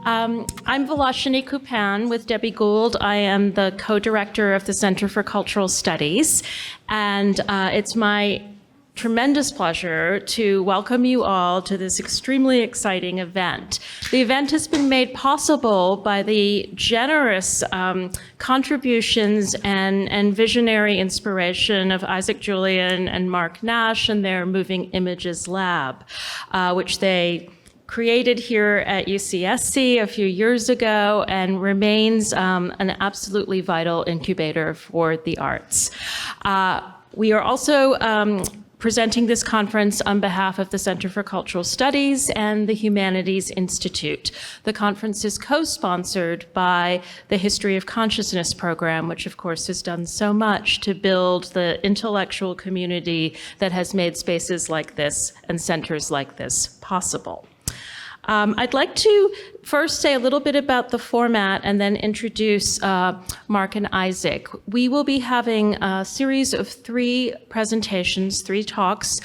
I'm Velashini Kupan with Debbie Gould. I am the co-director of the Center for Cultural Studies, and it's my tremendous pleasure to welcome you all to this extremely exciting event. The event has been made possible by the generous contributions and visionary inspiration of Isaac Julian and Mark Nash and their Moving Images Lab, which they created here at UCSC a few years ago and remains an absolutely vital incubator for the arts. We are also presenting this conference on behalf of the Center for Cultural Studies and the Humanities Institute. The conference is co-sponsored by the History of Consciousness program, which of course has done so much to build the intellectual community that has made spaces like this and centers like this possible. I'd like to first say a little bit about the format and then introduce Mark and Isaac. We will be having a series of 3 presentations, 3 talks.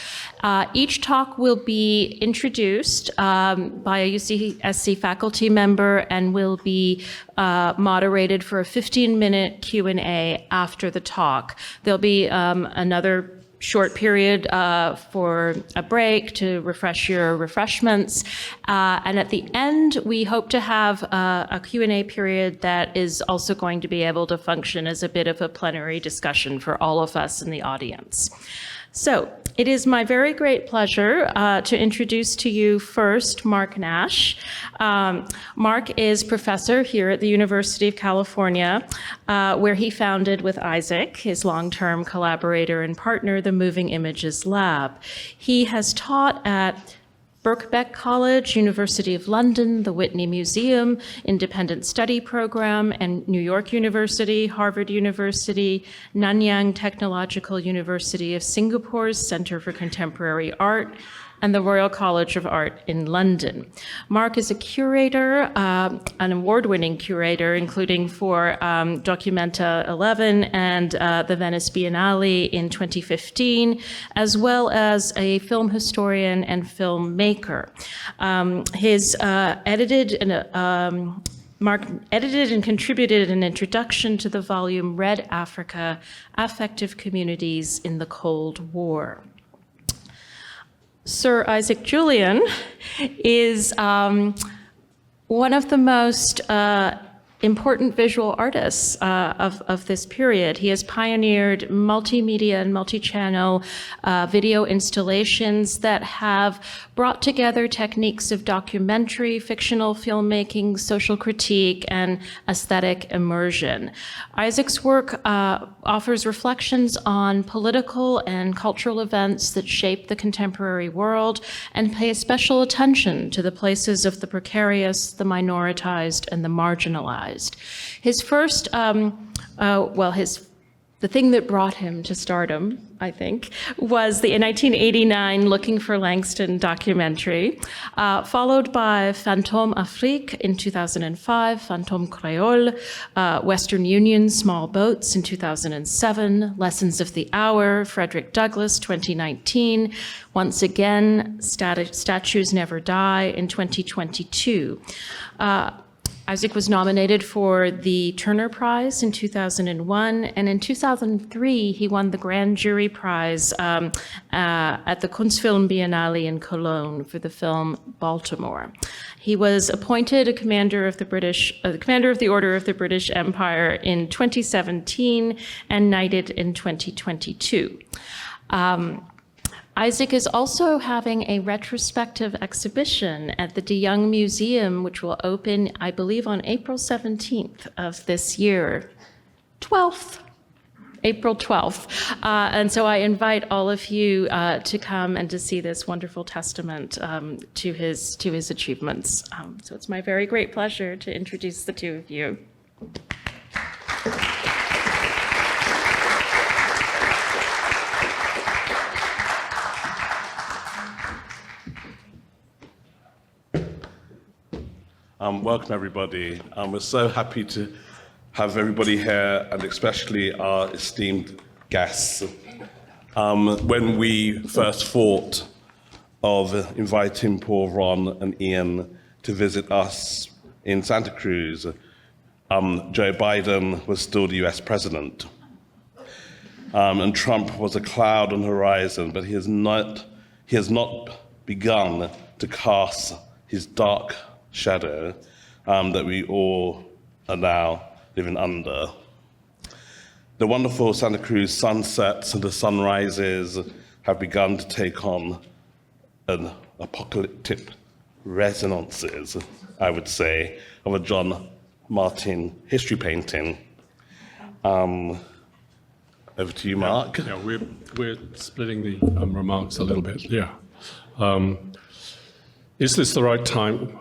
Each talk will be introduced by a UCSC faculty member and will be moderated for a 15-minute Q&A after the talk. There'll be another short period for a break to refresh your refreshments. And at the end, we hope to have a Q&A period that is also going to be able to function as a bit of a plenary discussion for all of us in the audience. So it is my very great pleasure to introduce to you first Mark Nash. Mark is professor here at the University of California, where he founded with Isaac, his long-term collaborator and partner, the Moving Images Lab. He has taught at Birkbeck College, University of London, the Whitney Museum, Independent Study Program, and New York University, Harvard University, Nanyang Technological University of Singapore's Center for Contemporary Art, and the Royal College of Art in London. Mark is a curator, an award-winning curator, including for Documenta 11 and the Venice Biennale in 2015, as well as a film historian and filmmaker. Mark edited and contributed an introduction to the volume Red Africa: Affective Communities in the Cold War. Sir Isaac Julian is one of the most important visual artists of this period. He has pioneered multimedia and multi-channel video installations that have brought together techniques of documentary, fictional filmmaking, social critique, and aesthetic immersion. Isaac's work offers reflections on political and cultural events that shape the contemporary world and pay special attention to the places of the precarious, the minoritized, and the marginalized. His first, the thing that brought him to stardom, I think, was the 1989 Looking for Langston documentary, followed by Fantôme Afrique in 2005, Fantôme Creole, Western Union Small Boats in 2007, Lessons of the Hour, Frederick Douglass, 2019, once again, Statues Never Die in 2022. Isaac was nominated for the Turner Prize in 2001, and in 2003, he won the Grand Jury Prize at the Kunstfilm Biennale in Cologne for the film Baltimore. He was appointed a commander of the Order of the British Empire in 2017 and knighted in 2022. Isaac is also having a retrospective exhibition at the De Young Museum, which will open, I believe, on April 17th of this year. April 12th. And so I invite all of you to come and to see this wonderful testament to his achievements. So it's my very great pleasure to introduce the two of you. Welcome, everybody. We're so happy to have everybody here, and especially our esteemed guests. When we first thought of inviting poor Ron and Iain to visit us in Santa Cruz, Joe Biden was still the US president. And Trump was a cloud on the horizon, but he has not begun to cast his dark shadow that we all are now living under. The wonderful Santa Cruz sunsets and the sunrises have begun to take on an apocalyptic resonances, I would say, of a John Martin history painting. Over to you, Mark. Yeah, we're splitting the remarks a little bit. Yeah. Is this the right time?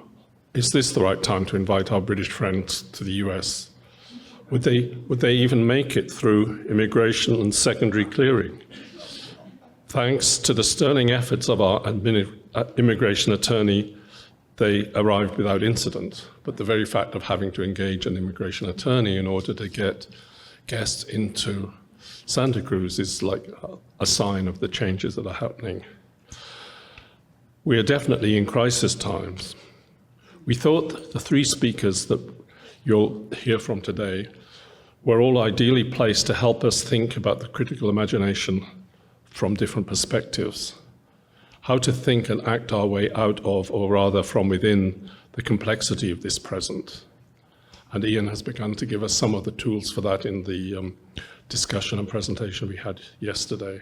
Is this the right time to invite our British friends to the US? Would they even make it through immigration and secondary clearing? Thanks to the sterling efforts of our immigration attorney, they arrived without incident. But the very fact of having to engage an immigration attorney in order to get guests into Santa Cruz is like a sign of the changes that are happening. We are definitely in crisis times. We thought the three speakers that you'll hear from today were all ideally placed to help us think about the critical imagination from different perspectives, how to think and act our way out of, or rather from within, the complexity of this present. And Iain has begun to give us some of the tools for that in the discussion and presentation we had yesterday.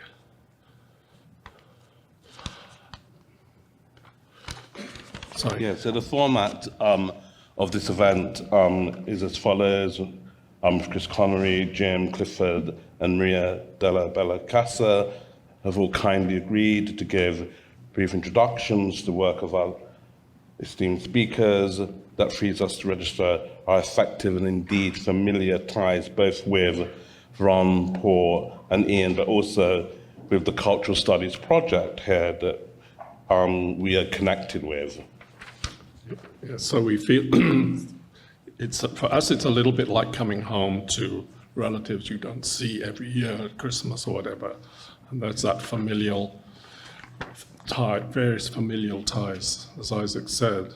Sorry. Yeah, so the format of this event is as follows. Chris Connery, Jim Clifford, and Maria Della Bella Casa have all kindly agreed to give brief introductions to the work of our esteemed speakers. That frees us to register our effective and indeed familiar ties both with Ron, Paul, and Iain, but also with the Cultural Studies project here that we are connected with. Yeah, so we feel for us, it's a little bit like coming home to relatives you don't see every year at Christmas or whatever. And there's that familial tie, various familial ties, as Isaac said.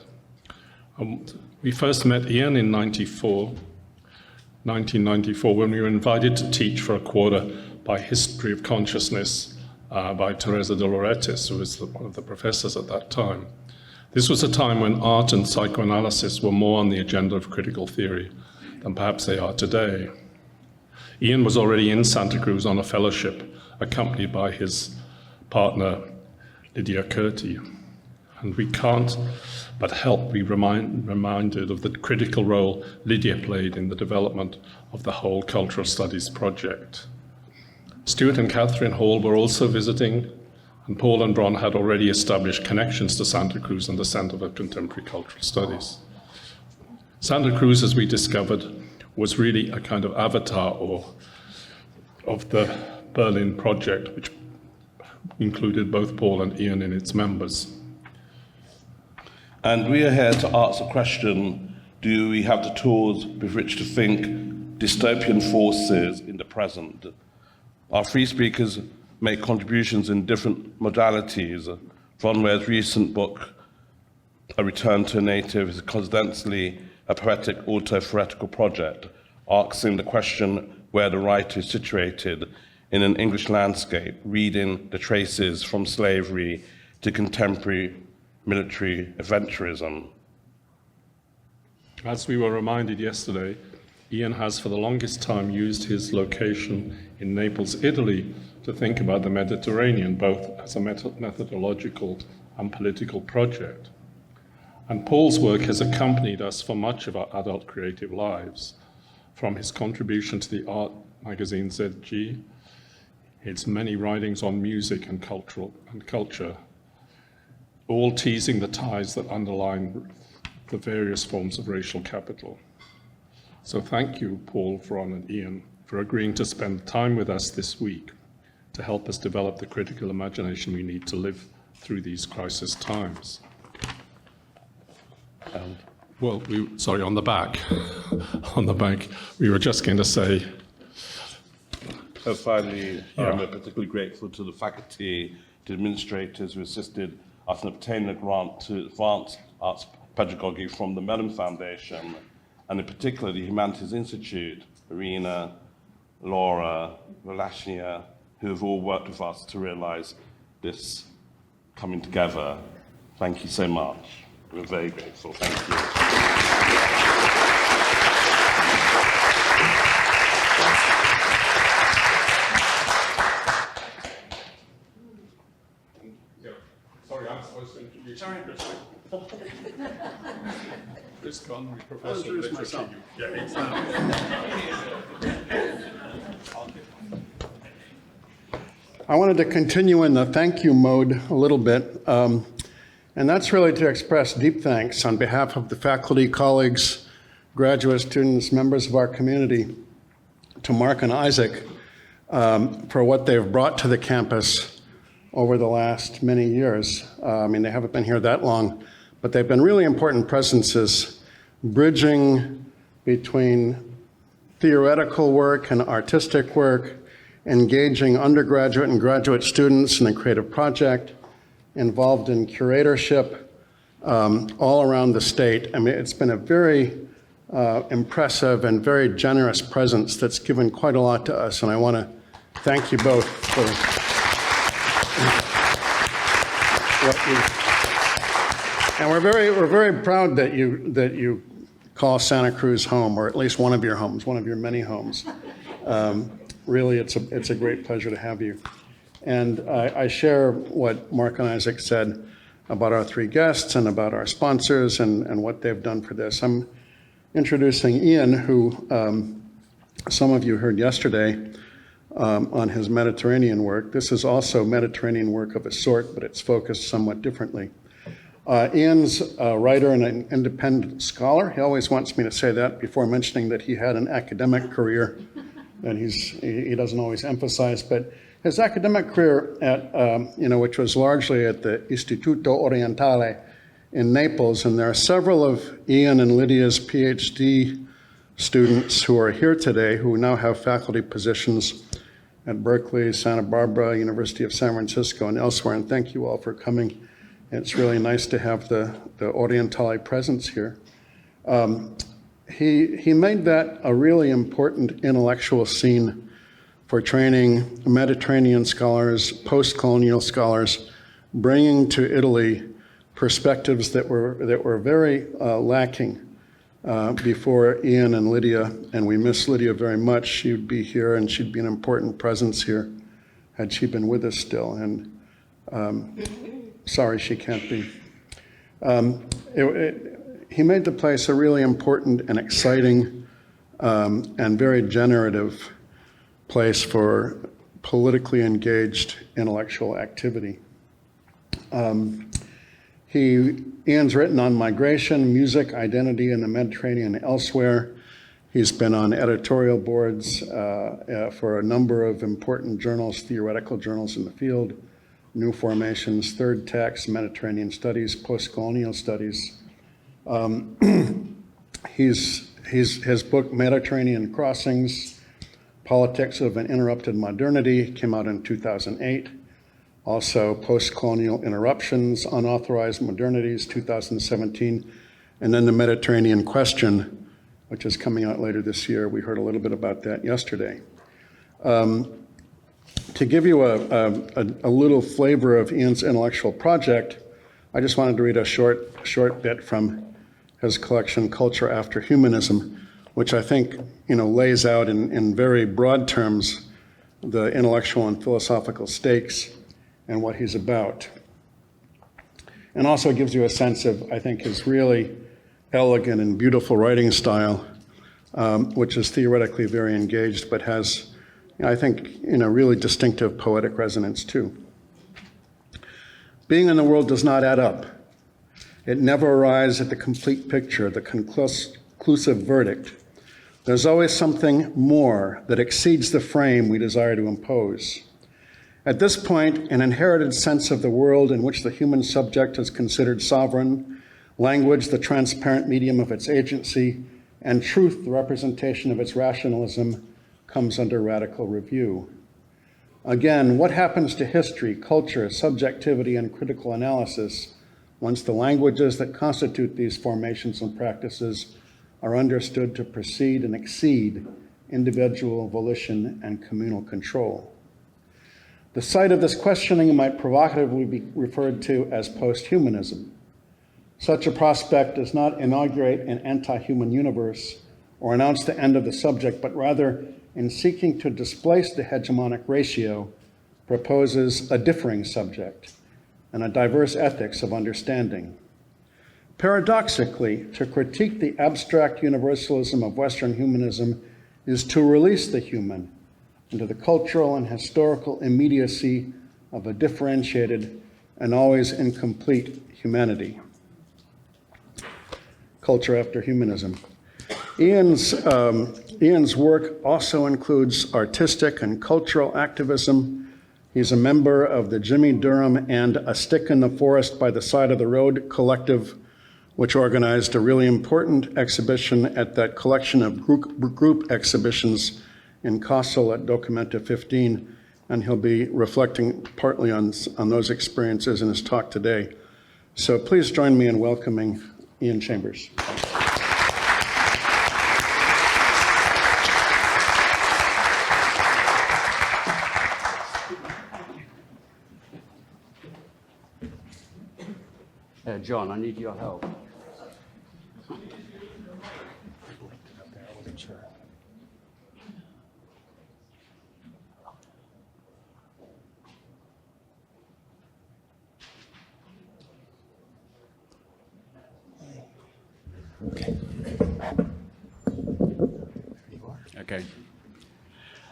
We first met Iain in 1994, when we were invited to teach for a quarter by History of Consciousness by Teresa de Lauretis, who was one of the professors at that time. This was a time when art and psychoanalysis were more on the agenda of critical theory than perhaps they are today. Iain was already in Santa Cruz on a fellowship, accompanied by his partner, Lydia Curti. And we can't but help be reminded of the critical role Lydia played in the development of the whole Cultural Studies project. Stuart and Catherine Hall were also visiting, and Paul and Ron had already established connections to Santa Cruz and the Center for Contemporary Cultural Studies. Santa Cruz, as we discovered, was really a kind of avatar of the Berlin project, which included both Paul and Iain in its members. And we are here to ask the question, do we have the tools with which to think dystopian forces in the present? Our three speakers make contributions in different modalities. Ron Ware's recent book, A Return to a Native, is coincidentally a poetic autophoetical project, asking the question where the writer is situated in an English landscape, reading the traces from slavery to contemporary military adventurism. As we were reminded yesterday, Iain has for the longest time used his location in Naples, Italy, to think about the Mediterranean, both as a methodological and political project. And Paul's work has accompanied us for much of our adult creative lives, from his contribution to the art magazine ZG, its many writings on music and culture, all teasing the ties that underline the various forms of racial capital. So thank you, Paul, Ron, and Iain, for agreeing to spend time with us this week to help us develop the critical imagination we need to live through these crisis times. On the back, we were just going to say. So finally, we're particularly grateful to the faculty, to administrators who assisted us in obtaining a grant to advance arts pedagogy from the Mellon Foundation, and in particular the Humanities Institute, Irina, Laura, Relashnia, who have all worked with us to realize this coming together. Thank you so much. We're very grateful. Thank you. Sorry, I'm supposed to introduce you. Chris Connery, Professor of Literature. Yeah, I wanted to continue in the thank you mode a little bit, and that's really to express deep thanks on behalf of the faculty, colleagues, graduate students, members of our community, to Mark and Isaac for what they've brought to the campus over the last many years. I mean, they haven't been here that long, but they've been really important presences, bridging between theoretical work and artistic work, engaging undergraduate and graduate students in the creative project, involved in curatorship all around the state. I mean, it's been a very impressive and very generous presence that's given quite a lot to us, and I want to thank you both for what you. And we're very proud that you call Santa Cruz home, or at least one of your homes, one of your many homes. Really, it's a great pleasure to have you. And I share what Mark and Isaac said about our three guests and about our sponsors and what they've done for this. I'm introducing Iain, who some of you heard yesterday on his Mediterranean work. This is also Mediterranean work of a sort, but it's focused somewhat differently. Iain's a writer and an independent scholar. He always wants me to say that before mentioning that he had an academic career, and he doesn't always emphasize, but his academic career at, which was largely at the Istituto Orientale in Naples, and there are several of Iain and Lydia's PhD students who are here today who now have faculty positions at Berkeley, Santa Barbara, University of San Francisco, and elsewhere, and thank you all for coming. It's really nice to have the Orientale presence here. He made that a really important intellectual scene for training Mediterranean scholars, post-colonial scholars, bringing to Italy perspectives that were very lacking before Iain and Lydia, and we miss Lydia very much. She'd be here, and she'd be an important presence here had she been with us still. And sorry she can't be. He made the place a really important and exciting and very generative place for politically engaged intellectual activity. Iain's written on migration, music, identity in the Mediterranean and elsewhere. He's been on editorial boards for a number of important journals, theoretical journals in the field, New Formations, Third Text, Mediterranean Studies, Postcolonial Studies. His book, Mediterranean Crossings, Politics of an Interrupted Modernity, came out in 2008. Also, Postcolonial Interruptions, Unauthorized Modernities, 2017. And then The Mediterranean Question, which is coming out later this year. We heard a little bit about that yesterday. To give you a little flavor of Iain's intellectual project, I just wanted to read a short bit from his collection, Culture After Humanism, which I think lays out in very broad terms the intellectual and philosophical stakes and what he's about. And also gives you a sense of, I think, his really elegant and beautiful writing style, which is theoretically very engaged, but has, I think, really distinctive poetic resonance too. Being in the world does not add up. It never arrives at the complete picture, the conclusive verdict. There's always something more that exceeds the frame we desire to impose. At this point, an inherited sense of the world in which the human subject is considered sovereign, language the transparent medium of its agency, and truth the representation of its rationalism, comes under radical review. Again, what happens to history, culture, subjectivity, and critical analysis once the languages that constitute these formations and practices are understood to precede and exceed individual volition and communal control. The site of this questioning might provocatively be referred to as posthumanism. Such a prospect does not inaugurate an anti-human universe or announce the end of the subject, but rather, in seeking to displace the hegemonic ratio, proposes a differing subject and a diverse ethics of understanding. Paradoxically, to critique the abstract universalism of Western humanism is to release the human into the cultural and historical immediacy of a differentiated and always incomplete humanity. Culture after humanism. Iain's work also includes artistic and cultural activism. He's a member of the Jimmy Durham and A Stick in the Forest by the Side of the Road collective, which organized a really important exhibition at that collection of group exhibitions in Kassel at Documenta 15, and he'll be reflecting partly on those experiences in his talk today. So please join me in welcoming Iain Chambers. John, I need your help.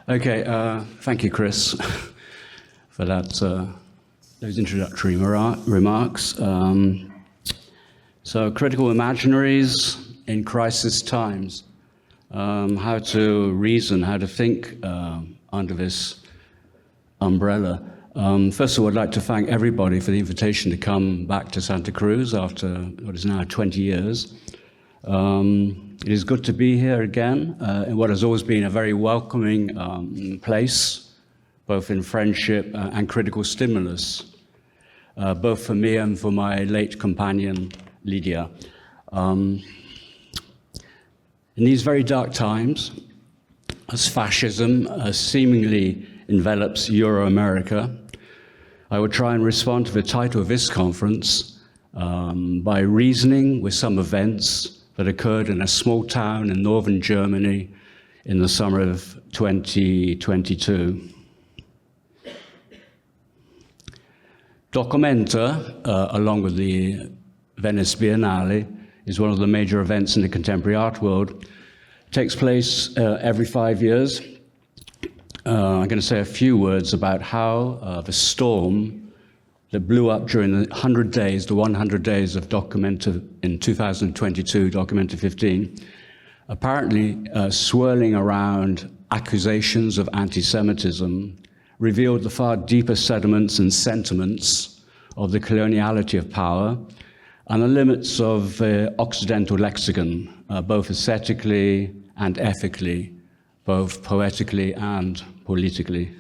Okay, thank you, Chris, for that, those introductory remarks. So, critical imaginaries in crisis times, how to reason, how to think under this umbrella. First of all, I'd like to thank everybody for the invitation to come back to Santa Cruz after what is now 20 years. It is good to be here again in what has always been a very welcoming place, both in friendship and critical stimulus, both for me and for my late companion, Lydia. In these very dark times, as fascism seemingly envelops Euro-America, I will try and respond to the title of this conference by reasoning with some events that occurred in a small town in northern Germany in the summer of 2022. Documenta, along with the Venice Biennale, is one of the major events in the contemporary art world. It takes place every 5 years. I'm going to say a few words about how the storm that blew up during the 100 days of Documenta in 2022, Documenta 15, apparently swirling around accusations of anti-Semitism, revealed the far deeper sediments and sentiments of the coloniality of power and the limits of Occidental lexicon, both aesthetically and ethically, both poetically and politically.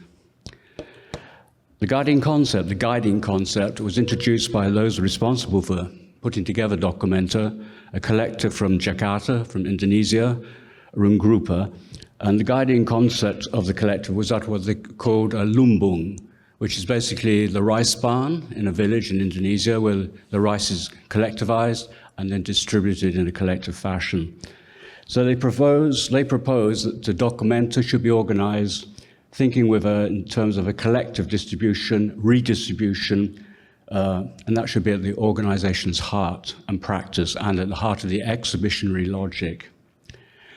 The guiding concept was introduced by those responsible for putting together Documenta, a collective from Jakarta, from Indonesia, Rumgrupa, and the guiding concept of the collective was that what they called a lumbung, which is basically the rice barn in a village in Indonesia where the rice is collectivized and then distributed in a collective fashion. So they propose that the Documenta should be organized thinking in terms of a collective distribution, redistribution, and that should be at the organization's heart and practice and at the heart of the exhibitionary logic.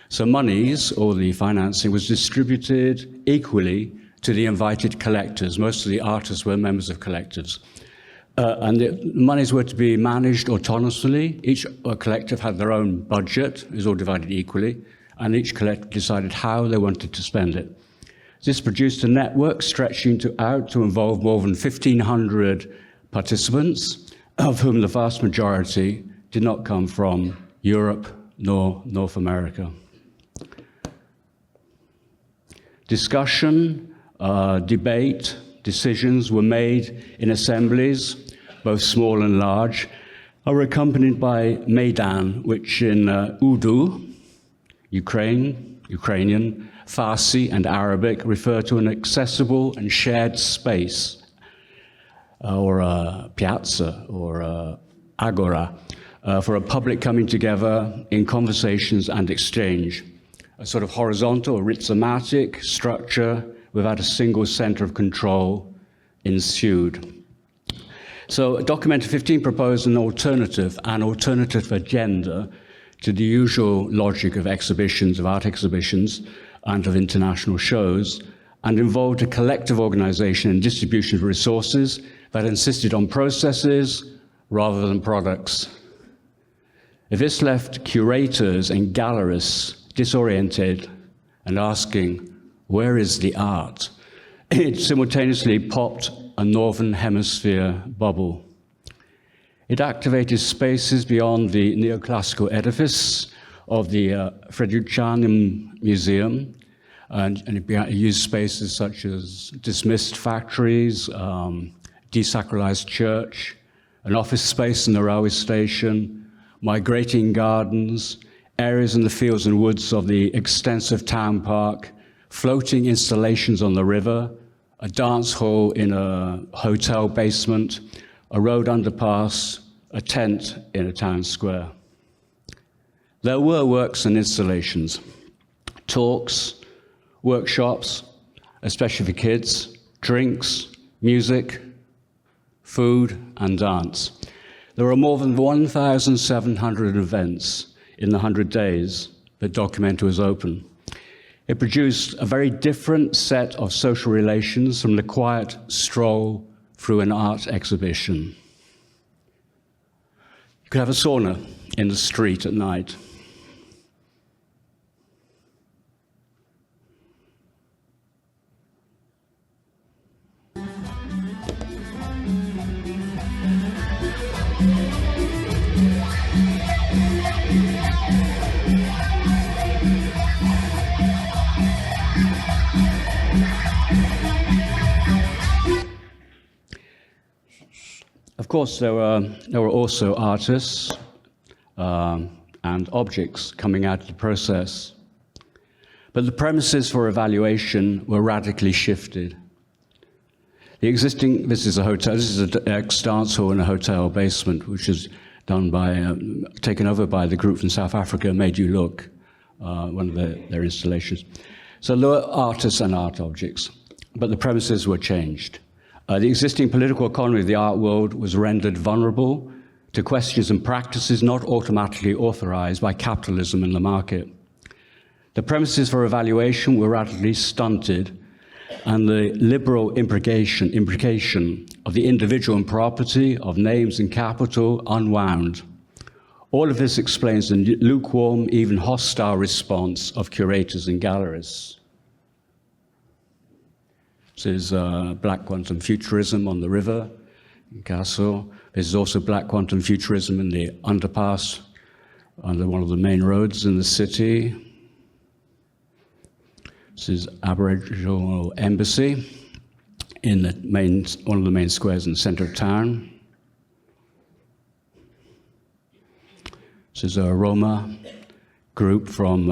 So monies, or the financing, was distributed equally to the invited collectors. Most of the artists were members of collectives. And the monies were to be managed autonomously. Each collective had their own budget, it was all divided equally, and each collective decided how they wanted to spend it. This produced a network stretching out to involve more than 1,500 participants, of whom the vast majority did not come from Europe nor North America. Discussion, debate, decisions were made in assemblies, both small and large, are accompanied by Maidan, which in Urdu, Ukrainian, Farsi, and Arabic refer to an accessible and shared space, or a piazza, or a agora, for a public coming together in conversations and exchange. A sort of horizontal, rhizomatic structure without a single center of control ensued. So Document 15 proposed an alternative agenda to the usual logic of exhibitions, of art exhibitions, and of international shows, and involved a collective organization and distribution of resources that insisted on processes rather than products. If this left curators and gallerists disoriented and asking, where is the art? It simultaneously popped a Northern Hemisphere bubble. It activated spaces beyond the neoclassical edifice of the Frederiциanum Museum, and it used spaces such as dismissed factories, desacralized church, an office space in the railway station, migrating gardens, areas in the fields and woods of the extensive town park, floating installations on the river, a dance hall in a hotel basement, a road underpass, a tent in a town square. There were works and installations, talks, workshops, especially for kids, drinks, music, food, and dance. There were more than 1,700 events in the 100 days that Documenta was open. It produced a very different set of social relations from the quiet stroll through an art exhibition. You could have a sauna in the street at night. Of course, there were also artists and objects coming out of the process. But the premises for evaluation were radically shifted. This is an ex-dance hall in a hotel basement, which is done by, taken over by the group from South Africa, Made You Look, one of their installations. So there were artists and art objects, but the premises were changed. The existing political economy of the art world was rendered vulnerable to questions and practices not automatically authorized by capitalism in the market. The premises for evaluation were radically stunted, and the liberal imprecation of the individual and property, of names and capital, unwound. All of this explains the lukewarm, even hostile response of curators and gallerists. This is black quantum futurism on the river in Kassel. There's also black quantum futurism in the underpass under one of the main roads in the city. This is Aboriginal Embassy in one of the main squares in the center of town. This is a Roma group from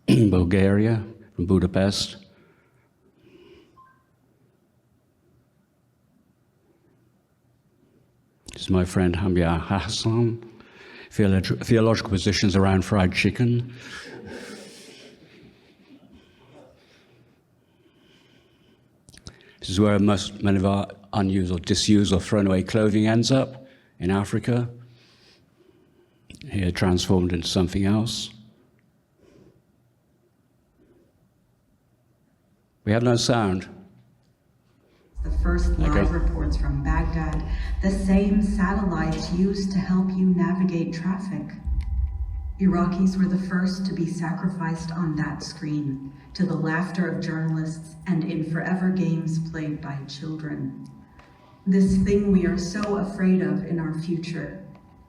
Bulgaria, from Budapest. This is my friend Hamia Hassan, theological positions around fried chicken. This is where many of our unused or disused or thrown away clothing ends up, in Africa. Here transformed into something else. We have no sound. The first live reports from Baghdad, the same satellites used to help you navigate traffic. Iraqis were the first to be sacrificed on that screen, to the laughter of journalists and in forever games played by children. This thing we are so afraid of in our future,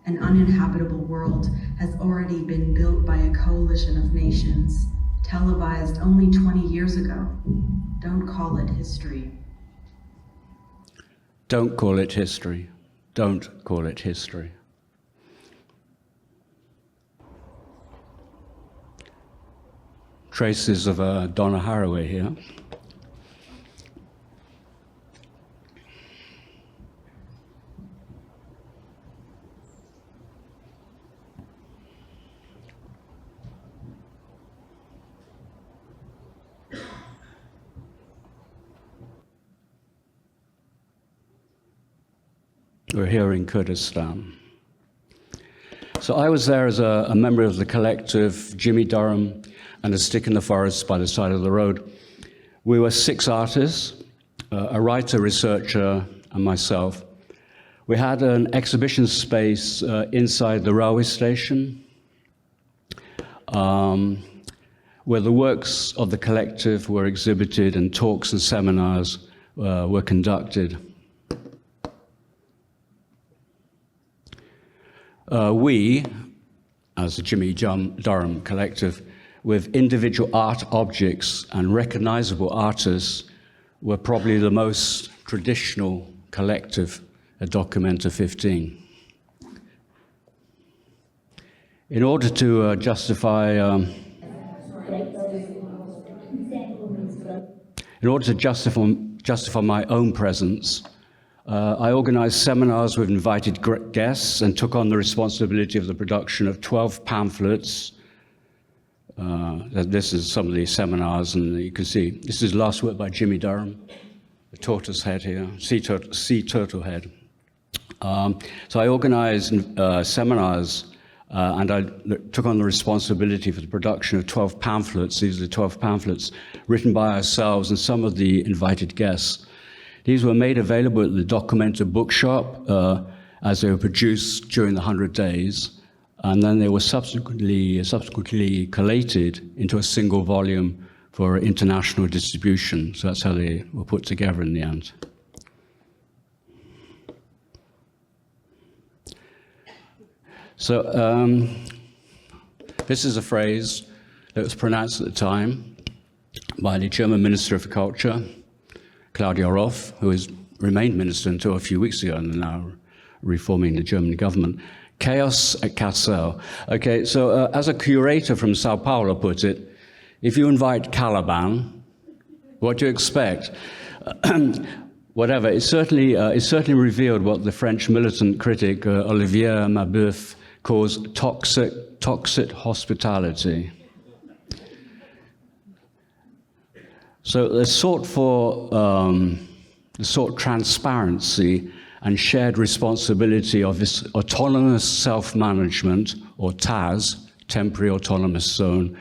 an uninhabitable world, has already been built by a coalition of nations, televised only 20 years ago. Don't call it history. Don't call it history. Don't call it history. traces of Donna Haraway here. We're here in Kurdistan. So I was there as a member of the collective, Jimmy Durham, and A Stick in the Forest by the Side of the Road. We were 6 artists, a writer, researcher, and myself. We had an exhibition space inside the railway station, where the works of the collective were exhibited and talks and seminars were conducted. We, as the Jimmy Durham Collective, with individual art objects and recognizable artists, were probably the most traditional collective at Documenta 15. In order to justify my own presence, I organized seminars with invited guests and took on the responsibility of the production of 12 pamphlets. This is some of the seminars, and you can see, this is last work by Jimmy Durham, the tortoise head here, sea turtle head. So I organized seminars, and I took on the responsibility for the production of 12 pamphlets. These are the 12 pamphlets written by ourselves and some of the invited guests. These were made available at the Documenta bookshop as they were produced during the 100 days, and then they were subsequently collated into a single volume for international distribution. So that's how they were put together in the end. So this is a phrase that was pronounced at the time by the German Minister for Culture, Claudia Roth, who has remained minister until a few weeks ago and now reforming the German government. Chaos at Kassel. Okay, so as a curator from Sao Paulo put it, if you invite Caliban, what do you expect? Whatever, it certainly revealed what the French militant critic Olivier Mabeuf calls toxic hospitality. So they sought transparency and shared responsibility of this autonomous self-management, or TAZ, Temporary Autonomous Zone,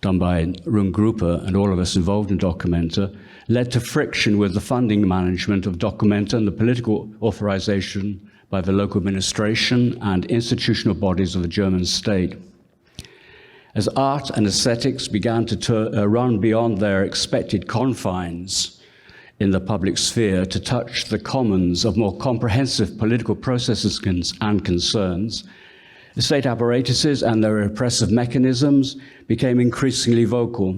done by Rundgruppe and all of us involved in Documenta, led to friction with the funding management of Documenta and the political authorization by the local administration and institutional bodies of the German state. As art and aesthetics began to run beyond their expected confines in the public sphere to touch the commons of more comprehensive political processes and concerns, the state apparatuses and their repressive mechanisms became increasingly vocal.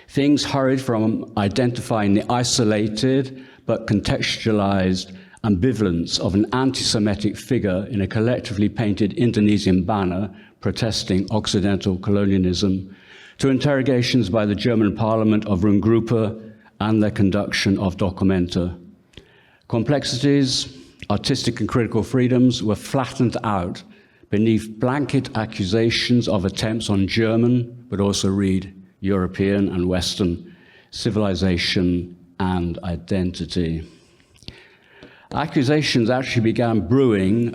Things hurried from identifying the isolated but contextualized ambivalence of an anti-Semitic figure in a collectively painted Indonesian banner protesting Occidental colonialism, to interrogations by the German parliament of Rundgruppe and their conduction of Documenta. Complexities, artistic and critical freedoms were flattened out beneath blanket accusations of attempts on German, but also read European and Western, civilization and identity. Accusations actually began brewing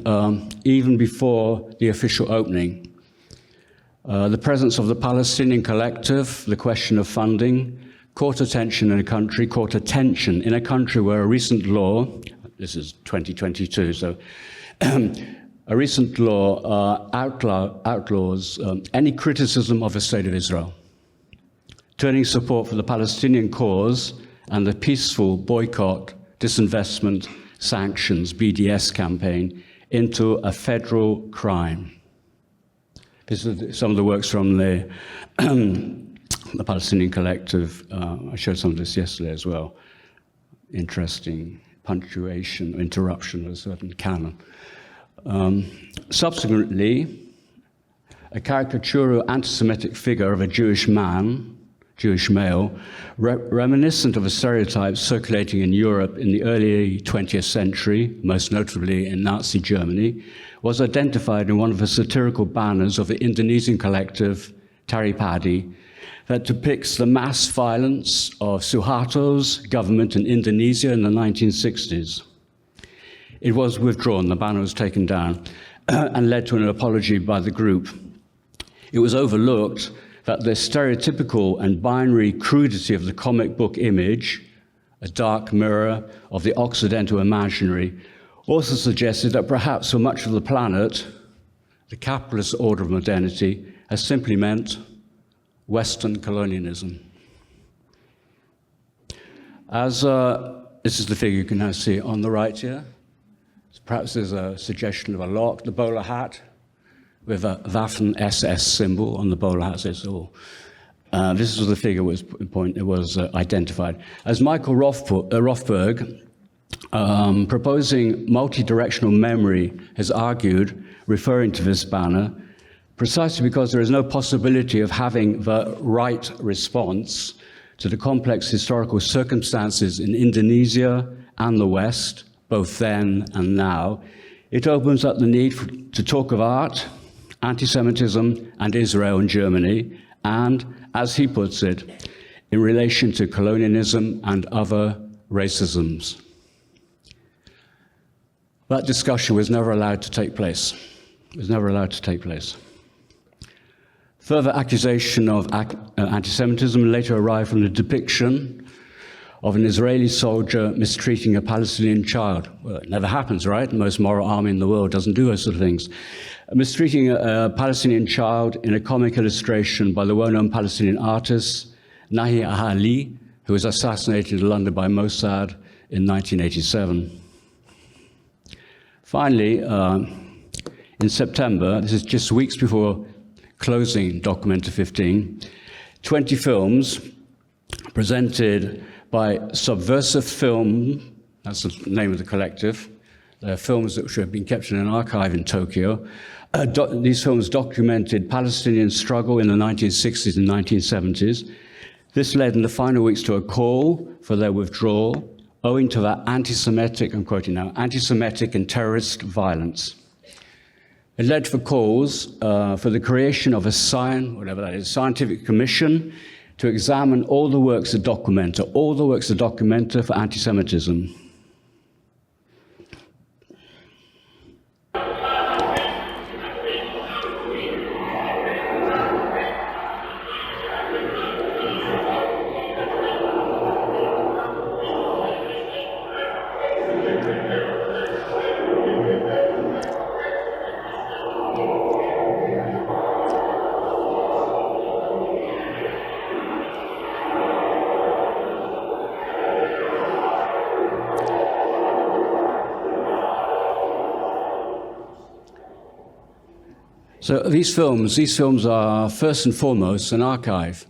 even before the official opening. The presence of the Palestinian collective, the question of funding, caught attention in a country where a recent law, this is 2022, so a recent law outlaws any criticism of the State of Israel, turning support for the Palestinian cause and the peaceful boycott, disinvestment, sanctions, BDS campaign into a federal crime. This is some of the works from the Palestinian collective. I showed some of this yesterday as well. Interesting punctuation, interruption of a certain canon. Subsequently, a caricatural anti-Semitic figure of a Jewish man, Jewish male, reminiscent of a stereotype circulating in Europe in the early 20th century, most notably in Nazi Germany, was identified in one of the satirical banners of the Indonesian collective Tari Padi that depicts the mass violence of Suharto's government in Indonesia in the 1960s. It was withdrawn, the banner was taken down, and led to an apology by the group. It was overlooked that the stereotypical and binary crudity of the comic book image, a dark mirror of the Occidental imaginary, also suggested that perhaps for much of the planet, the capitalist order of modernity has simply meant Western colonialism. As this is the figure you can now see on the right here. Perhaps there's a suggestion of a lock, the bowler hat, with a Waffen-SS symbol on the bowler hat. Says, this was the figure was identified. As Michael Rothberg, proposing multi-directional memory, has argued, referring to this banner, precisely because there is no possibility of having the right response to the complex historical circumstances in Indonesia and the West, both then and now, it opens up the need to talk of art, anti-Semitism, and Israel and Germany, and, as he puts it, in relation to colonialism and other racisms. That discussion was never allowed to take place. It was never allowed to take place. Further accusation of anti-Semitism later arrived from the depiction of an Israeli soldier mistreating a Palestinian child. Well, it never happens, right? The most moral army in the world doesn't do those sort of things. Mistreating a Palestinian child in a comic illustration by the well-known Palestinian artist Nahi Ahali, who was assassinated in London by Mossad in 1987. Finally, in September, this is just weeks before closing Documenta 15, 20 films presented by Subversive Film, that's the name of the collective. They're films that should have been kept in an archive in Tokyo. These films documented Palestinian struggle in the 1960s and 1970s. This led in the final weeks to a call for their withdrawal, owing to that anti-Semitic, I'm quoting now, anti-Semitic and terrorist violence. It led for calls for the creation of a scientific commission to examine all the works of Documenta for anti-Semitism. So these films are first and foremost an archive.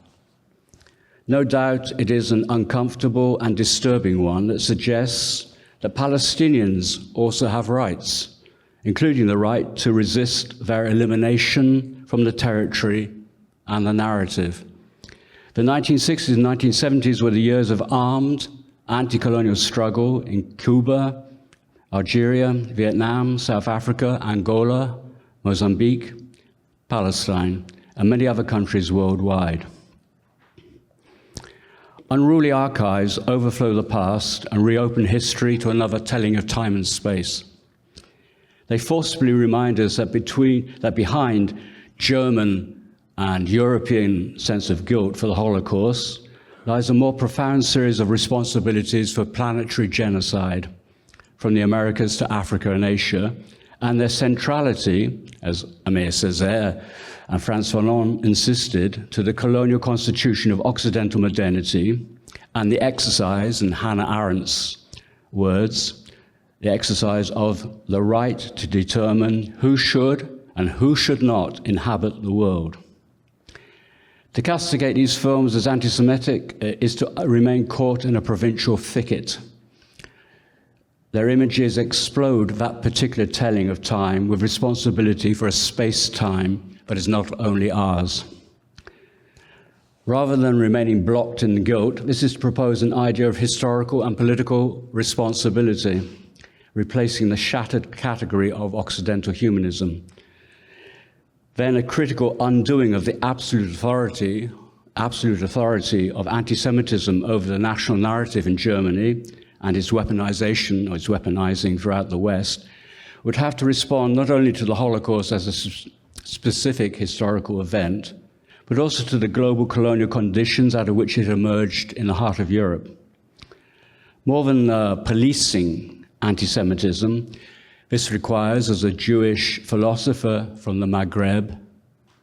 No doubt it is an uncomfortable and disturbing one that suggests that Palestinians also have rights, including the right to resist their elimination from the territory and the narrative. The 1960s and 1970s were the years of armed anti-colonial struggle in Cuba, Algeria, Vietnam, South Africa, Angola, Mozambique, Palestine, and many other countries worldwide. Unruly archives overflow the past and reopen history to another telling of time and space. They forcibly remind us that behind German and European sense of guilt for the Holocaust lies a more profound series of responsibilities for planetary genocide, from the Americas to Africa and Asia, and their centrality, as Aimé Césaire and Frantz Fanon insisted, to the colonial constitution of Occidental modernity, and the exercise, in Hannah Arendt's words, the exercise of the right to determine who should and who should not inhabit the world. To castigate these films as anti-Semitic is to remain caught in a provincial thicket. Their images explode that particular telling of time with responsibility for a space-time but is not only ours. Rather than remaining blocked in guilt, this is to propose an idea of historical and political responsibility, replacing the shattered category of Occidental humanism. Then a critical undoing of the absolute authority of anti-Semitism over the national narrative in Germany and its weaponization or its weaponizing throughout the West would have to respond not only to the Holocaust as a specific historical event, but also to the global colonial conditions out of which it emerged in the heart of Europe. More than policing anti-Semitism, this requires, as a Jewish philosopher from the Maghreb,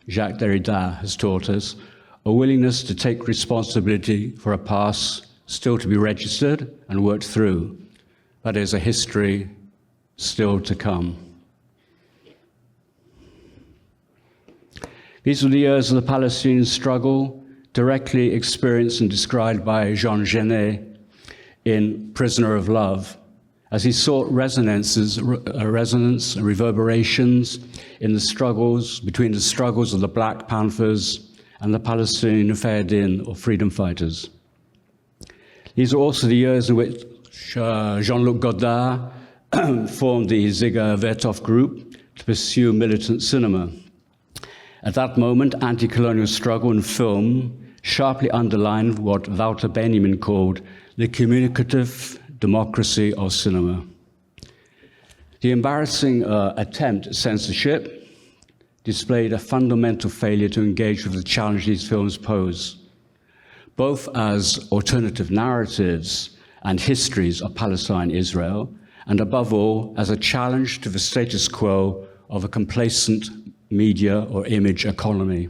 Jacques Derrida, has taught us, a willingness to take responsibility for a past still to be registered and worked through. That is a history still to come. These were the years of the Palestinian struggle, directly experienced and described by Jean Genet in Prisoner of Love, as he sought resonance and reverberations in the struggles, between the struggles of the Black Panthers and the Palestinian Fayadin, or freedom fighters. These are also the years in which Jean-Luc Godard formed the Ziga Vertov group to pursue militant cinema. At that moment, anti-colonial struggle in film sharply underlined what Walter Benjamin called the communicative democracy of cinema. The embarrassing attempt at censorship displayed a fundamental failure to engage with the challenge these films pose, both as alternative narratives and histories of Palestine-Israel, and above all, as a challenge to the status quo of a complacent media or image economy.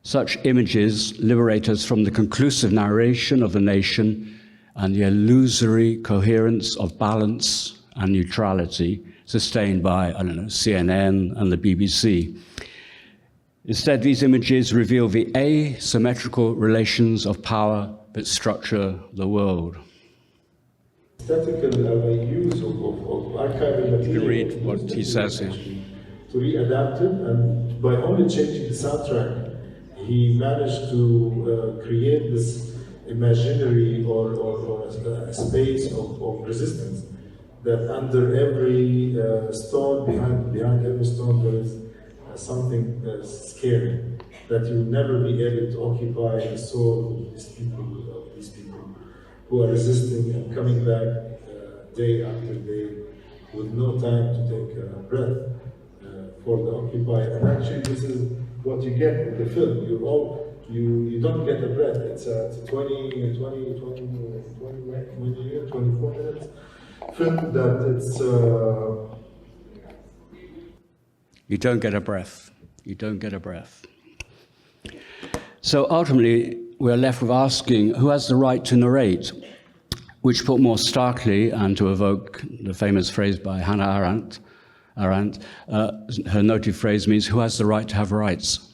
Such images liberate us from the conclusive narration of the nation and the illusory coherence of balance and neutrality sustained by, CNN and the BBC. Instead, these images reveal the asymmetrical relations of power that structure the world. Statical use of archival material. You can read what he says here. To readapt it, and by only changing the soundtrack, he managed to create this imaginary or a space of resistance, that under every stone, behind every stone, there is something scary, that you'll never be able to occupy the soul of these people who are resisting and coming back day after day with no time to take a breath for the occupier. And actually, this is what you get in the film. You don't get a breath. It's a 24 minutes film that it's. You don't get a breath. You don't get a breath. So ultimately, we're left with asking, who has the right to narrate? Which, put more starkly, and to evoke the famous phrase by Hannah Arendt, her noted phrase means, who has the right to have rights?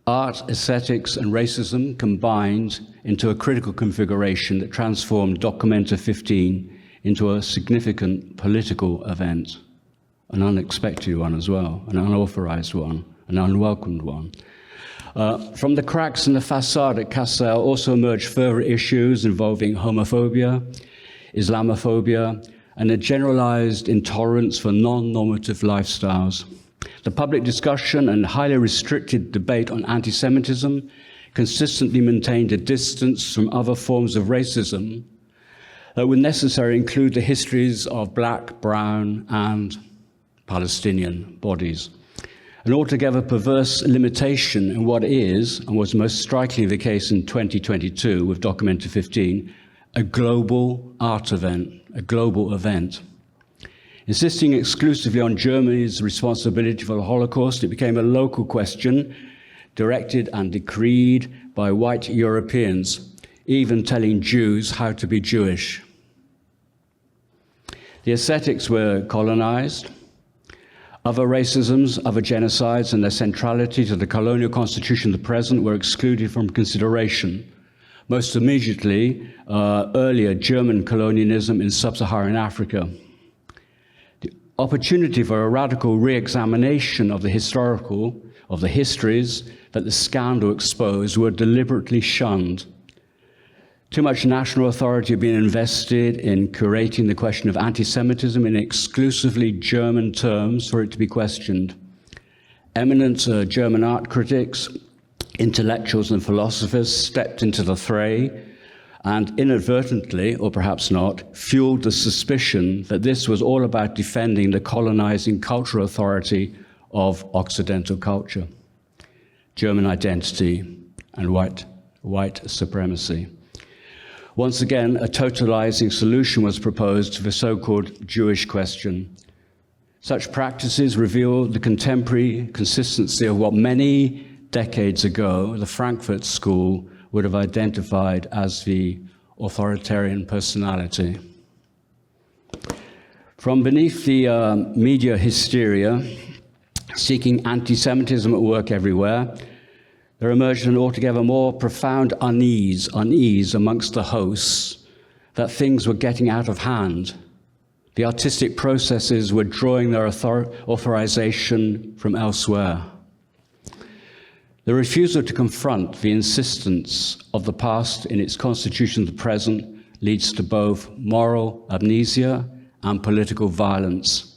Art, aesthetics, and racism combined into a critical configuration that transformed Documenta 15 into a significant political event, an unexpected one as well, an unauthorized one, an unwelcomed one. From the cracks in the facade at Kassel also emerged further issues involving homophobia, Islamophobia, and a generalized intolerance for non-normative lifestyles. The public discussion and highly restricted debate on anti-Semitism consistently maintained a distance from other forms of racism that would necessarily include the histories of Black, Brown, and Palestinian bodies. An altogether perverse limitation in what is, and was most strikingly the case in 2022 with Documenta 15, a global art event, a global event. Insisting exclusively on Germany's responsibility for the Holocaust, it became a local question directed and decreed by white Europeans, even telling Jews how to be Jewish. The ascetics were colonized. Other racisms, other genocides, and their centrality to the colonial constitution of the present were excluded from consideration. Most immediately, earlier German colonialism in sub-Saharan Africa. opportunity for a radical re-examination of the histories that the scandal exposed were deliberately shunned. Too much national authority had been invested in curating the question of anti-Semitism in exclusively German terms for it to be questioned. Eminent German art critics, intellectuals and philosophers stepped into the fray and inadvertently, or perhaps not, fueled the suspicion that this was all about defending the colonizing cultural authority of Occidental culture, German identity, and white supremacy. Once again, a totalizing solution was proposed to the so-called Jewish question. Such practices reveal the contemporary consistency of what many decades ago the Frankfurt School would have identified as the authoritarian personality. From beneath the media hysteria, seeking anti-Semitism at work everywhere, there emerged an altogether more profound unease amongst the hosts that things were getting out of hand. The artistic processes were drawing their authorization from elsewhere. The refusal to confront the insistence of the past in its constitution of the present leads to both moral amnesia and political violence.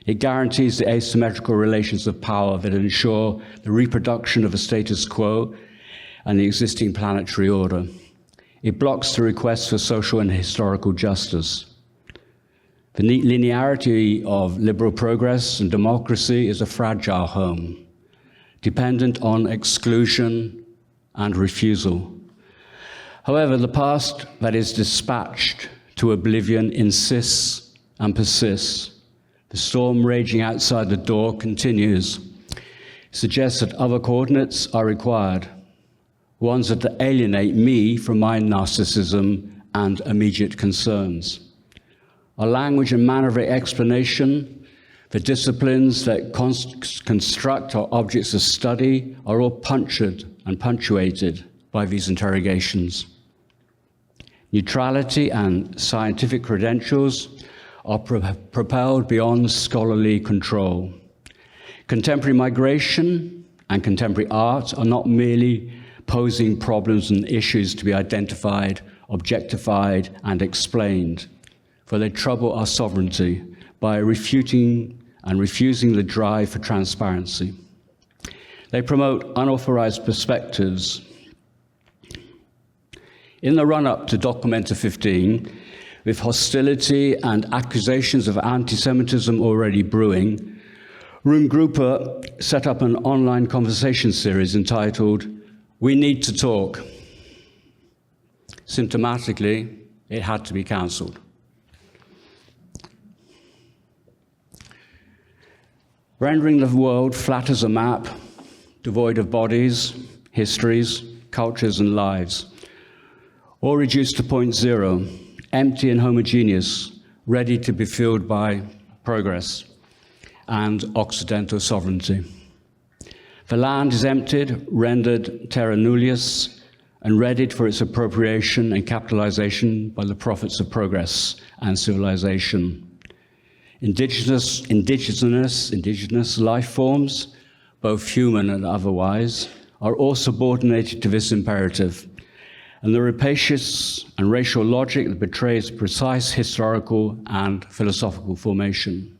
It guarantees the asymmetrical relations of power that ensure the reproduction of a status quo and the existing planetary order. It blocks the request for social and historical justice. The linearity of liberal progress and democracy is a fragile home, dependent on exclusion and refusal. However, the past that is dispatched to oblivion insists and persists. The storm raging outside the door continues. It suggests that other coordinates are required, ones that alienate me from my narcissism and immediate concerns. Our language and manner of explanation, the disciplines that construct our objects of study are all punctured and punctuated by these interrogations. Neutrality and scientific credentials are propelled beyond scholarly control. Contemporary migration and contemporary art are not merely posing problems and issues to be identified, objectified, and explained, for they trouble our sovereignty by refuting and refusing the drive for transparency. They promote unauthorized perspectives. In the run-up to Documenta 15, with hostility and accusations of anti-Semitism already brewing, Ruhmgruppe set up an online conversation series entitled, "We Need to Talk." Symptomatically, it had to be cancelled. Rendering the world flat as a map, devoid of bodies, histories, cultures, and lives, all reduced to point zero, empty and homogeneous, ready to be filled by progress and Occidental sovereignty. The land is emptied, rendered terra nullius, and readied for its appropriation and capitalization by the prophets of progress and civilization. Indigenous life forms, both human and otherwise, are all subordinated to this imperative, and the rapacious and racial logic that betrays precise historical and philosophical formation.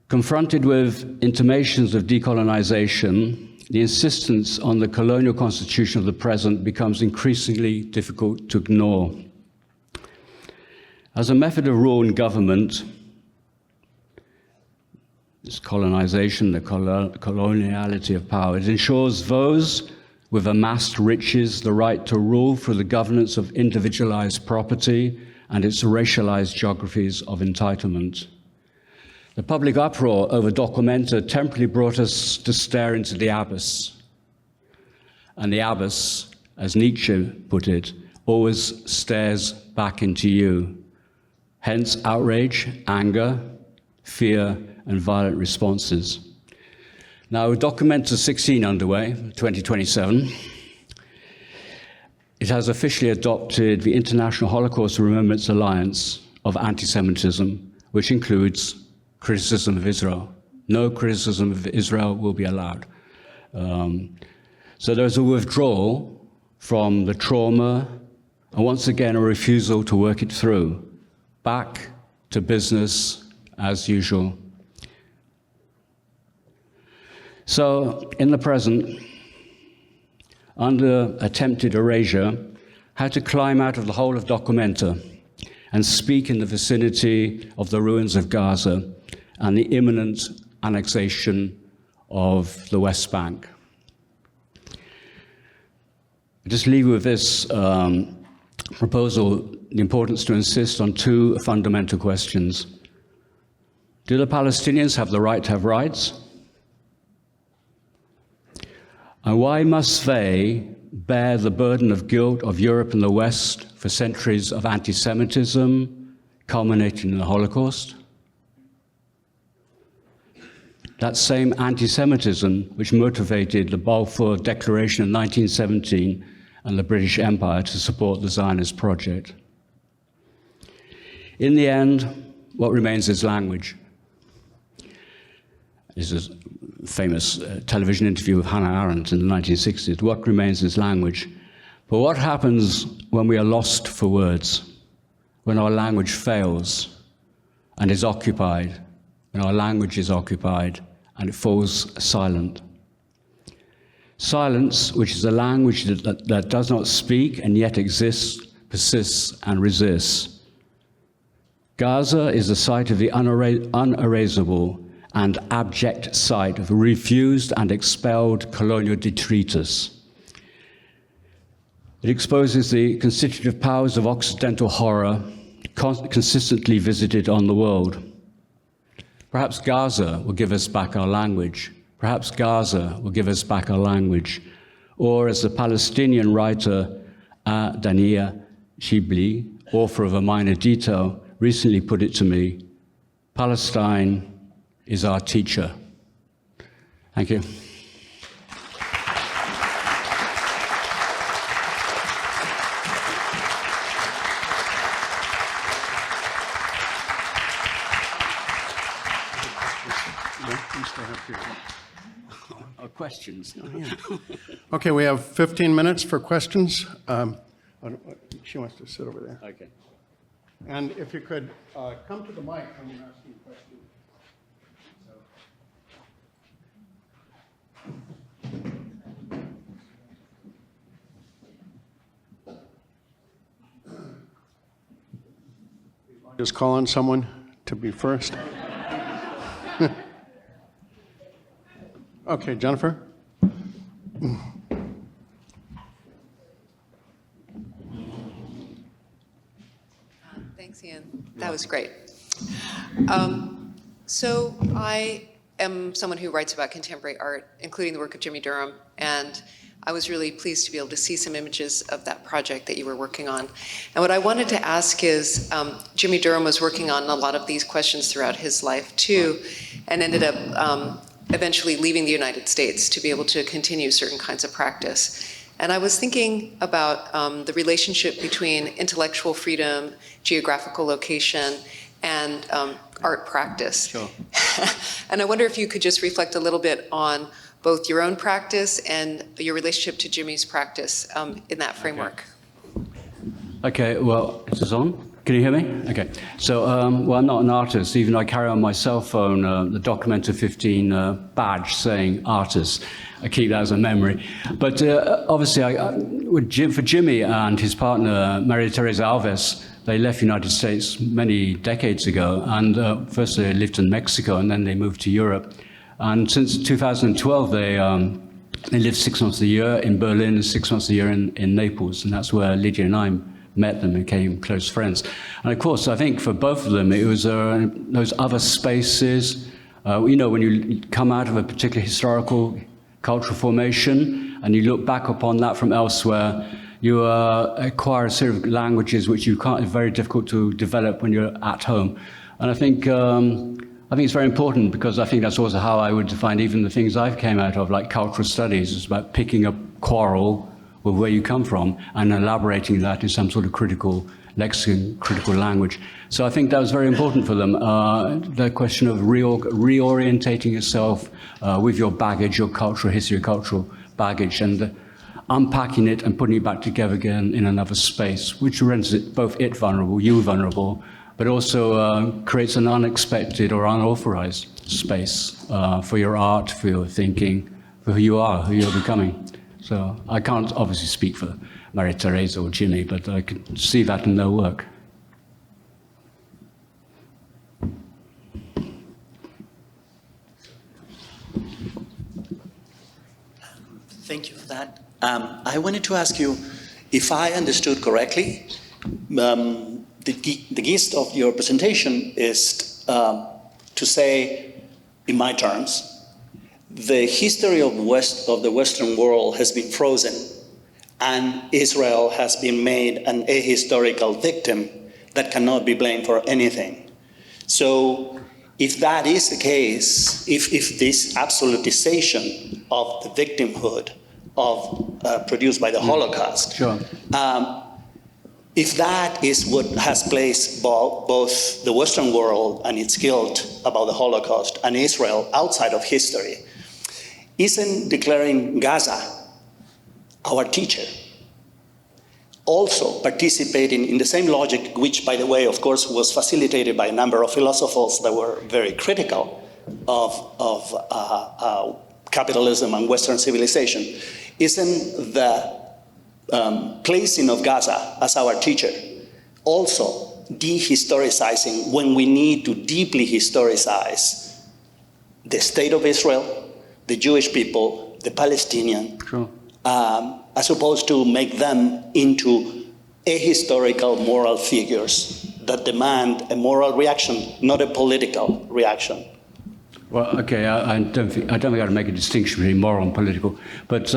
Confronted with intimations of decolonization, the insistence on the colonial constitution of the present becomes increasingly difficult to ignore. As a method of rule and government, this colonization, the coloniality of power, it ensures those with amassed riches the right to rule through the governance of individualized property and its racialized geographies of entitlement. The public uproar over Documenta temporarily brought us to stare into the abyss. And the abyss, as Nietzsche put it, always stares back into you. Hence outrage, anger, fear, and violent responses. Now, with Documenta 16 underway, 2027, it has officially adopted the International Holocaust Remembrance Alliance of anti-Semitism, which includes criticism of Israel. No criticism of Israel will be allowed. So there's a withdrawal from the trauma, and once again, a refusal to work it through, back to business as usual. So, in the present, under attempted erasure, how to climb out of the hole of Documenta and speak in the vicinity of the ruins of Gaza and the imminent annexation of the West Bank. I just leave you with this proposal, the importance to insist on two fundamental questions. Do the Palestinians have the right to have rights? And why must they bear the burden of guilt of Europe and the West for centuries of anti-Semitism, culminating in the Holocaust? That same anti-Semitism which motivated the Balfour Declaration in 1917 and the British Empire to support the Zionist project. In the end, what remains is language. This is a famous television interview with Hannah Arendt in the 1960s. What remains is language. But what happens when we are lost for words? When our language fails and is occupied, when our language is occupied and it falls silent? Silence, which is a language that does not speak and yet exists, persists and resists. Gaza is the site of the unerasable and abject sight of the refused and expelled colonial detritus. It exposes the constitutive powers of Occidental horror consistently visited on the world. Perhaps Gaza will give us back our language. Perhaps Gaza will give us back our language. Or as the Palestinian writer Dania Shibli, author of A Minor Detail, recently put it to me, Palestine is our teacher. Thank you. Questions? Okay, we have 15 minutes for questions. She wants to sit over there. Okay. And if you could come to the mic when you're asking questions. Just call on someone to be first. Okay, Jennifer. Thanks, Ian. That was great. So I am someone who writes about contemporary art, including the work of Jimmy Durham, and I was really pleased to be able to see some images of that project that you were working on. And what I wanted to ask is, Jimmy Durham was working on a lot of these questions throughout his life too, and ended up eventually leaving the United States to be able to continue certain kinds of practice. And I was thinking about the relationship between intellectual freedom, geographical location, and art practice. Sure. And I wonder if you could just reflect a little bit on both your own practice and your relationship to Jimmy's practice in that framework. Okay, well, is this on? Can you hear me? Okay. So, well, I'm not an artist, even though I carry on my cell phone the Documenta 15 badge saying artist. I keep that as a memory. But obviously, for Jimmy and his partner, Maria Teresa Alves, they left the United States many decades ago. And first they lived in Mexico, and then they moved to Europe. And since 2012, they lived 6 months a year in Berlin and 6 months a year in Naples. And that's where Lydia and I met them and became close friends. And of course, I think for both of them, it was those other spaces. You know, when you come out of a particular historical cultural formation and you look back upon that from elsewhere, you acquire a series of languages which you can't, it's very difficult to develop when you're at home. And I think it's very important, because I think that's also how I would define even the things I came out of, like cultural studies. It's about picking up quarrel with where you come from and elaborating that in some sort of critical lexicon, critical language. So I think that was very important for them. The question of reorientating yourself with your baggage, your cultural history, cultural baggage, and unpacking it and putting it back together again in another space, which renders it both it vulnerable, you vulnerable, but also creates an unexpected or unauthorized space for your art, for your thinking, for who you are, who you're becoming. So I can't obviously speak for Maria Teresa or Jimmy, but I can see that in their work. Thank you for that. I wanted to ask you, if I understood correctly, the gist of your presentation is to say, in my terms, the history of the Western world has been frozen, and Israel has been made an ahistorical victim that cannot be blamed for anything. So if that is the case, if this absolutization of the victimhood produced by the Holocaust, Sure. If that is what has placed both the Western world and its guilt about the Holocaust and Israel outside of history, isn't declaring Gaza our teacher also participating in the same logic, which, by the way, of course, was facilitated by a number of philosophers that were very critical of capitalism and Western civilization? Isn't the placing of Gaza as our teacher also dehistoricizing when we need to deeply historicize the state of Israel, the Jewish people, the Palestinian, Sure. As opposed to make them into ahistorical moral figures that demand a moral reaction, not a political reaction? Well, okay, I don't think I ought to make a distinction between moral and political, but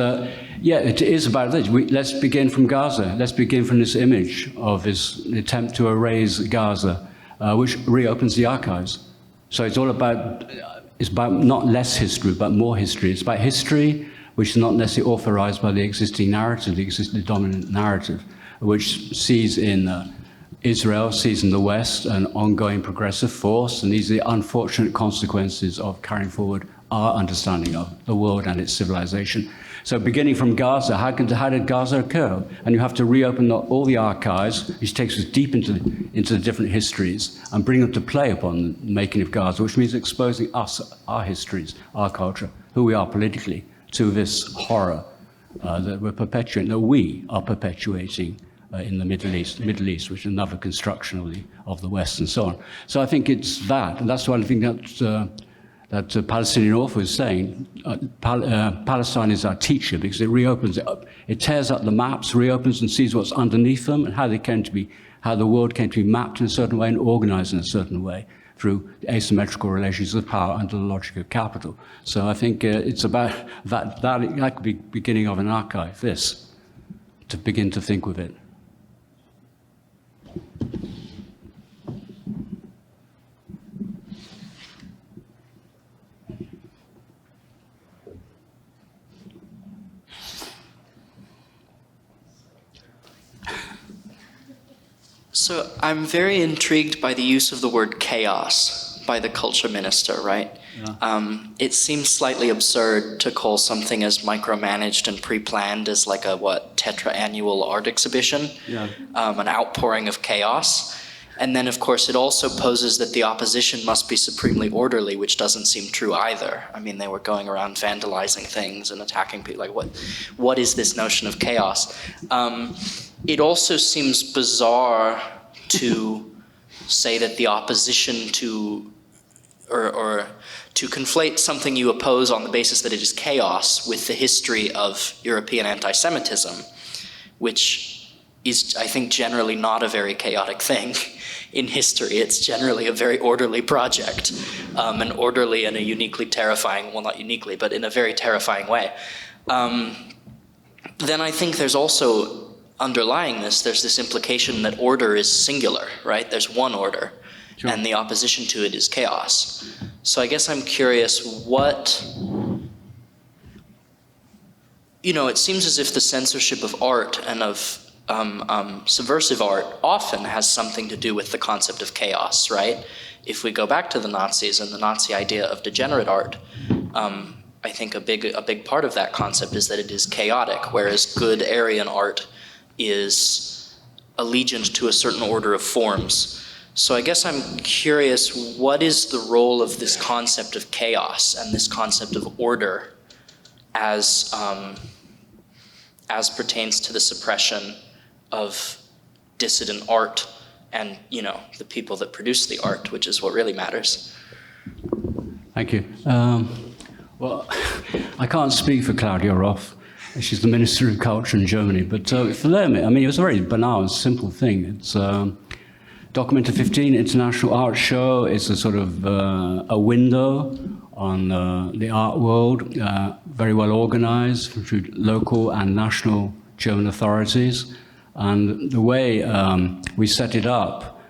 yeah, it is about this. Let's begin from Gaza. Let's begin from this image of this attempt to erase Gaza, which reopens the archives. So it's all about, it's about not less history, but more history. It's about history which is not necessarily authorized by the existing narrative, the existing dominant narrative, which sees in Israel, sees in the West an ongoing progressive force, and these are the unfortunate consequences of carrying forward our understanding of the world and its civilization. So beginning from Gaza, how did Gaza occur? And you have to reopen all the archives, which takes us deep into the different histories, and bring them to play upon the making of Gaza, which means exposing us, our histories, our culture, who we are politically, to this horror that we're perpetuating, that we are perpetuating in the Middle East, which is another construction of the West and so on. So I think it's that, and that's why I think that the Palestinian author is saying, Palestine is our teacher, because it reopens it up. It tears up the maps, reopens and sees what's underneath them, and how the world came to be mapped in a certain way and organized in a certain way through asymmetrical relations of power under the logic of capital. So I think it's about that could be beginning of an archive, this, to begin to think with it. So I'm very intrigued by the use of the word chaos by the culture minister, right? Yeah. It seems slightly absurd to call something as micromanaged and pre-planned as like a, tetra-annual art exhibition, yeah. An outpouring of chaos. And then, of course, it also poses that the opposition must be supremely orderly, which doesn't seem true either. I mean, they were going around vandalizing things and attacking people. Like, what is this notion of chaos? It also seems bizarre to say that the opposition to, or to conflate something you oppose on the basis that it is chaos with the history of European anti-Semitism, which is, I think, generally not a very chaotic thing in history. It's generally a very orderly project, and orderly in a uniquely terrifying, well, not uniquely, but in a very terrifying way. Then I think there's also, underlying this, there's this implication that order is singular, right? There's one order, sure. And the opposition to it is chaos. So I guess I'm curious it seems as if the censorship of art and of subversive art often has something to do with the concept of chaos, right? If we go back to the Nazis and the Nazi idea of degenerate art, I think a big part of that concept is that it is chaotic, whereas good Aryan art is allegiant to a certain order of forms. So I guess I'm curious, what is the role of this concept of chaos and this concept of order as pertains to the suppression of dissident art and, you know, the people that produce the art, which is what really matters? Thank you. Well, I can't speak for Claudia Roth. She's the Minister of Culture in Germany. But for them, I mean, it was a very banal and simple thing. It's Documenta 15 International Art Show. It's a sort of a window on the art world, very well organized through local and national German authorities. And the way we set it up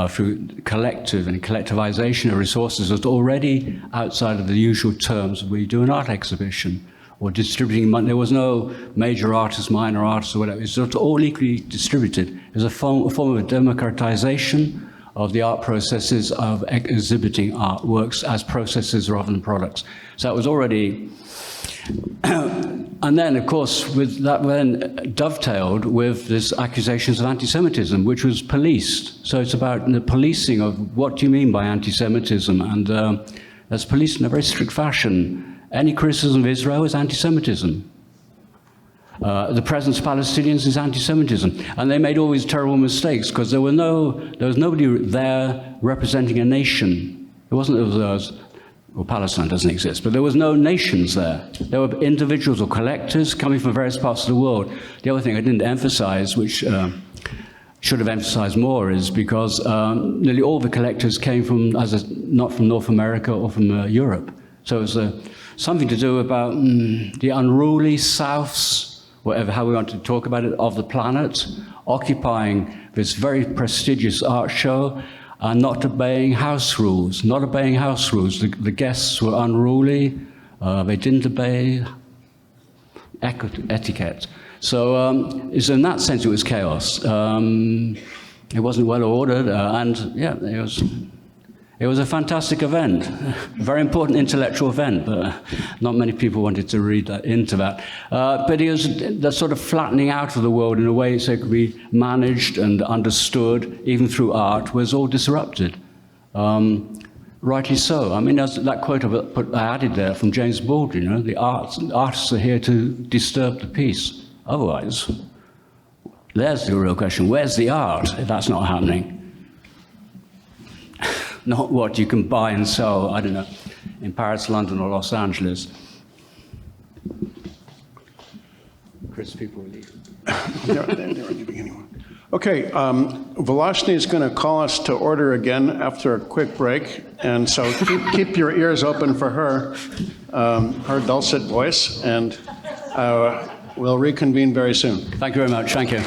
through collective and collectivization of resources was already outside of the usual terms we do an art exhibition or distributing money. There was no major artists, minor artists, or whatever. It's just all equally distributed. It was a form of democratization of the art processes of exhibiting artworks as processes rather than products. So that was already... And then, of course, with that then dovetailed with this accusations of anti-Semitism, which was policed. So it's about the policing of what do you mean by anti-Semitism, and that's policed in a very strict fashion. Any criticism of Israel is anti-Semitism. The presence of Palestinians is anti-Semitism. And they made all these terrible mistakes because there was nobody there representing a nation. It wasn't that there was, well, Palestine doesn't exist, but there was no nations there. There were individuals or collectors coming from various parts of the world. The other thing I didn't emphasize, which should have emphasized more, is because nearly all the collectors came from, not from North America or from Europe. So it was something to do about the unruly Souths, whatever, how we want to talk about it, of the planet, occupying this very prestigious art show, and not obeying house rules. The guests were unruly. They didn't obey etiquette. So in that sense, it was chaos. It wasn't well ordered, and yeah, it was a fantastic event, a very important intellectual event, but not many people wanted to read into that. But it was the sort of flattening out of the world in a way so it could be managed and understood, even through art, was all disrupted. Rightly so. I mean, that quote I added there from James Baldwin, you know, the artists are here to disturb the peace. Otherwise, there's the real question, where's the art if that's not happening? Not what you can buy and sell, I don't know, in Paris, London, or Los Angeles. Chris, people will leave. They're leaving anyway. Okay, Volashny is going to call us to order again after a quick break, and so keep your ears open for her dulcet voice, and we'll reconvene very soon. Thank you very much. Thank you.